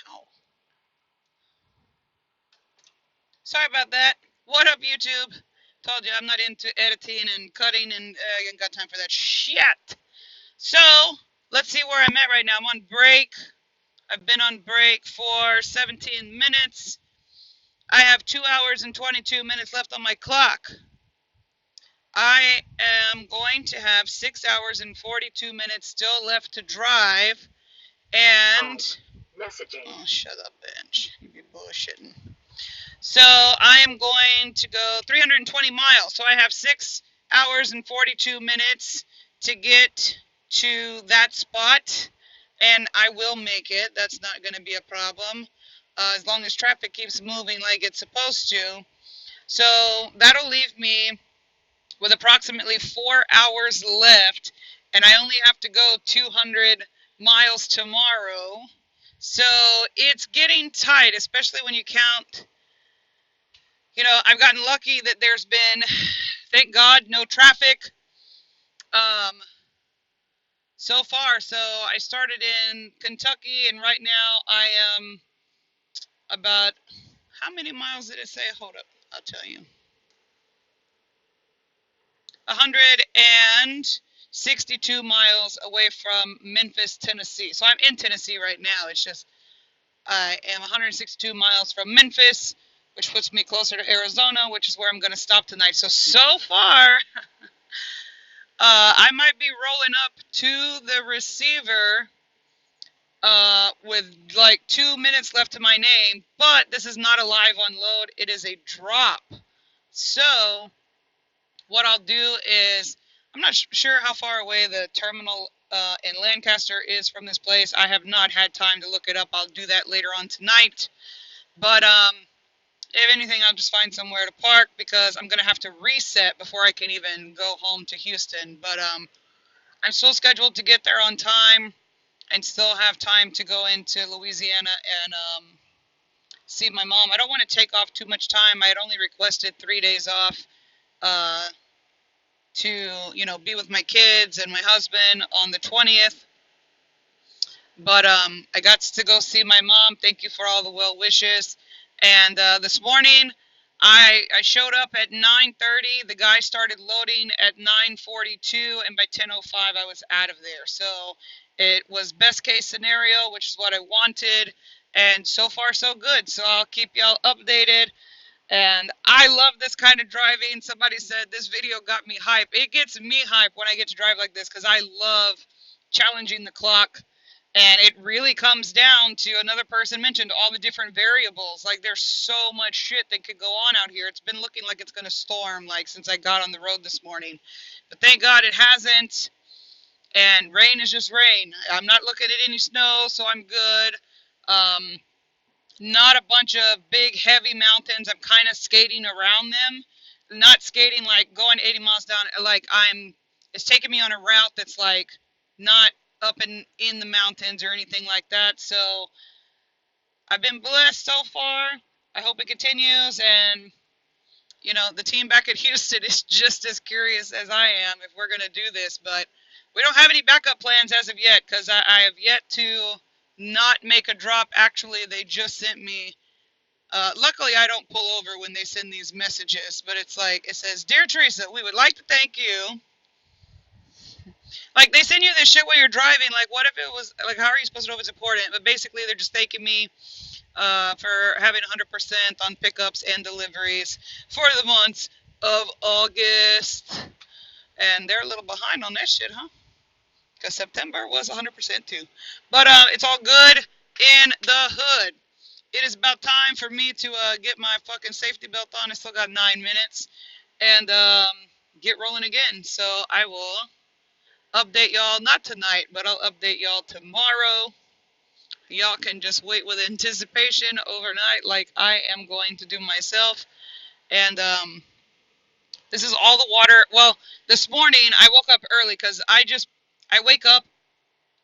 Ow. Sorry about that. What up, YouTube? Told you I'm not into editing and cutting, and I ain't got time for that shit. So, let's see where I'm at right now. I'm on break. I've been on break for 17 minutes. I have 2 hours and 22 minutes left on my clock. I am going to have 6 hours and 42 minutes still left to drive. And. Messaging. Oh, shut up, bench. You're bullshitting. So I am going to go 320 miles. So I have 6 hours and 42 minutes to get to that spot, and I will make it. That's not going to be a problem as long as traffic keeps moving like it's supposed to. So that'll leave me with approximately 4 hours left, and I only have to go 200 miles tomorrow. So it's getting tight, especially when you count. I've gotten lucky that there's been, thank God, no traffic um, so far. So I started in Kentucky, and right now I am about, how many miles did it say? Hold up, I'll tell you. 162 miles away from Memphis, Tennessee. So I'm in Tennessee right now. It's just I am 162 miles from Memphis, which puts me closer to Arizona, which is where I'm going to stop tonight. So far, I might be rolling up to the receiver with like 2 minutes left to my name, but this is not a live unload. It is a drop. So what I'll do is, I'm not sure how far away the terminal in Lancaster is from this place. I have not had time to look it up. I'll do that later on tonight. But if anything, I'll just find somewhere to park because I'm going to have to reset before I can even go home to Houston. But I'm still scheduled to get there on time and still have time to go into Louisiana and see my mom. I don't want to take off too much time. I had only requested 3 days off to, be with my kids and my husband on the 20th. But I got to go see my mom. Thank you for all the well wishes. And this morning, I showed up at 9:30. The guy started loading at 9:42, and by 10:05, I was out of there. So it was best case scenario, which is what I wanted. And so far, so good. So I'll keep y'all updated. And I love this kind of driving. Somebody said this video got me hype. It gets me hype when I get to drive like this because I love challenging the clock. And it really comes down to, another person mentioned, all the different variables. Like, there's so much shit that could go on out here. It's been looking like it's going to storm, like, since I got on the road this morning. But thank God it hasn't. And rain is just rain. I'm not looking at any snow, so I'm good. Not a bunch of big, heavy mountains. I'm kind of skating around them. Not skating, like, going 80 miles down. Like, it's taking me on a route that's, like, not up in the mountains or anything like that. So I've been blessed so far. I hope it continues. And, the team back at Houston is just as curious as I am if we're going to do this. But we don't have any backup plans as of yet because I have yet to not make a drop. Actually, they just sent me. Luckily, I don't pull over when they send these messages. But it's like, it says, "Dear Teresa, we would like to thank you." Like, they send you this shit while you're driving. Like, what if it was, like, how are you supposed to know if it's important? But basically, they're just thanking me for having 100% on pickups and deliveries for the months of August. And they're a little behind on that shit, huh? Because September was 100% too. But it's all good in the hood. It is about time for me to get my fucking safety belt on. I still got 9 minutes. And get rolling again. So I will update y'all, not tonight, but I'll update y'all tomorrow. Y'all can just wait with anticipation overnight like I am going to do myself. And this is all the water. Well, this morning I woke up early because I wake up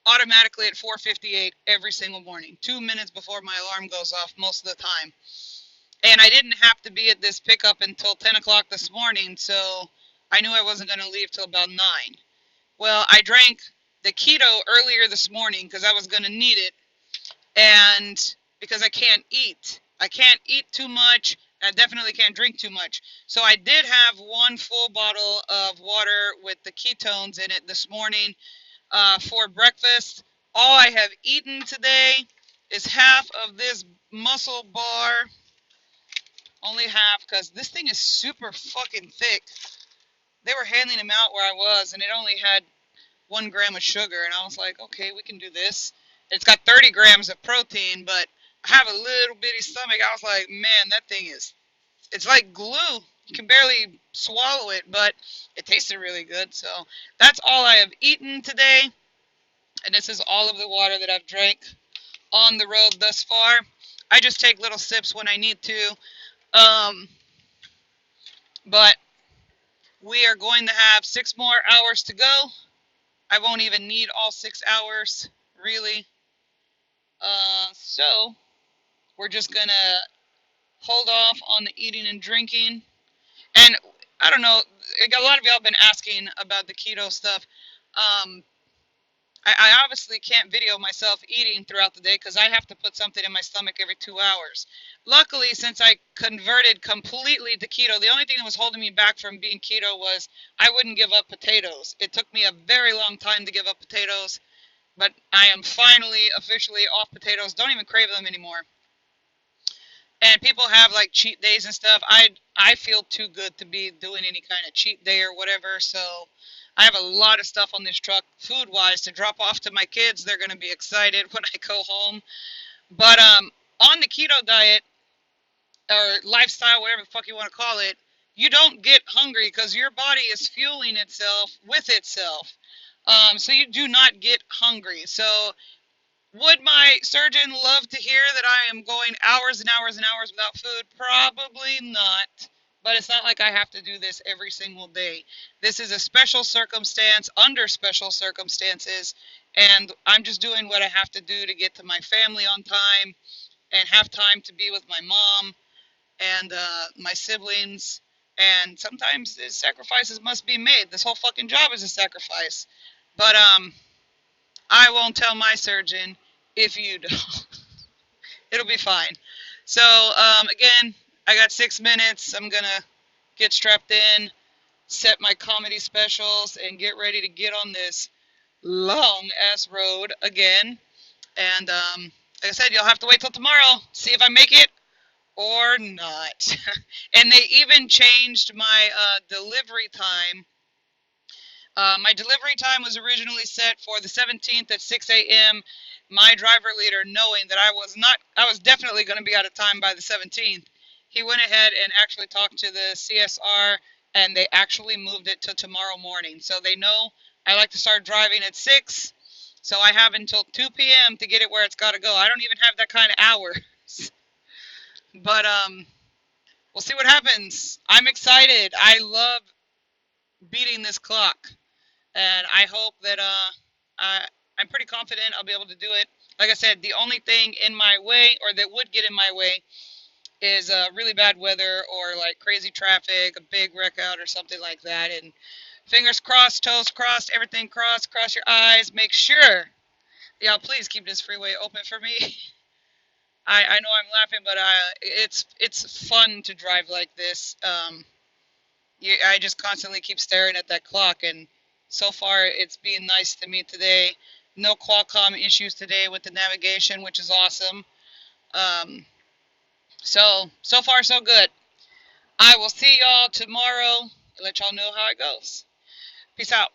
automatically at 4:58 every single morning, 2 minutes before my alarm goes off most of the time. And I didn't have to be at this pickup until 10 o'clock this morning, so I knew I wasn't going to leave till about 9. Well, I drank the keto earlier this morning because I was going to need it. and because I can't eat too much. I definitely can't drink too much. So I did have one full bottle of water with the ketones in it this morning for breakfast. All I have eaten today is half of this muscle bar. Only half because this thing is super fucking thick. They were handing them out where I was, and it only had 1 gram of sugar, and I was like, okay, we can do this. It's got 30 grams of protein, but I have a little bitty stomach. I was like, man, that thing is, it's like glue. You can barely swallow it, but it tasted really good. So that's all I have eaten today, and this is all of the water that I've drank on the road thus far. I just take little sips when I need to, um, but we are going to have 6 more hours to go. I won't even need all 6 hours, really. So we're just gonna hold off on the eating and drinking. And I don't know, a lot of y'all have been asking about the keto stuff. Um, I obviously can't video myself eating throughout the day because I have to put something in my stomach every 2 hours. Luckily, since I converted completely to keto, the only thing that was holding me back from being keto was I wouldn't give up potatoes. It took me a very long time to give up potatoes, but I am finally officially off potatoes. Don't even crave them anymore. And people have like cheat days and stuff. I feel too good to be doing any kind of cheat day or whatever. So I have a lot of stuff on this truck, food wise, to drop off to my kids. They're gonna be excited when I go home. But on the keto diet or lifestyle, whatever the fuck you want to call it, you don't get hungry because your body is fueling itself with itself. So you do not get hungry. So would my surgeon love to hear that I am going hours and hours and hours without food? Probably not. But it's not like I have to do this every single day. This is a special circumstance under special circumstances, and I'm just doing what I have to do to get to my family on time and have time to be with my mom and my siblings. And sometimes sacrifices must be made. This whole fucking job is a sacrifice. But I won't tell my surgeon if you do. It'll be fine. So, again, I got 6 minutes. I'm going to get strapped in, set my comedy specials, and get ready to get on this long-ass road again. And, like I said, you'll have to wait till tomorrow, see if I make it or not. And they even changed my delivery time. My delivery time was originally set for the 17th at 6 a.m. My driver leader, knowing that I was definitely going to be out of time by the 17th, he went ahead and actually talked to the CSR, and they actually moved it to tomorrow morning. So they know I like to start driving at 6, so I have until 2 p.m. to get it where it's got to go. I don't even have that kind of hours. But we'll see what happens. I'm excited. I love beating this clock. And I hope that I'm pretty confident I'll be able to do it. Like I said, the only thing in my way, or that would get in my way, is really bad weather or like crazy traffic, a big wreck out or something like that. And fingers crossed, toes crossed, everything crossed, cross your eyes, make sure. Y'all, please keep this freeway open for me. I know I'm laughing, but it's fun to drive like this. I just constantly keep staring at that clock, and so far it's being nice to me today. No Qualcomm issues today with the navigation, which is awesome. So far so good. I will see y'all tomorrow and let y'all know how it goes. Peace out.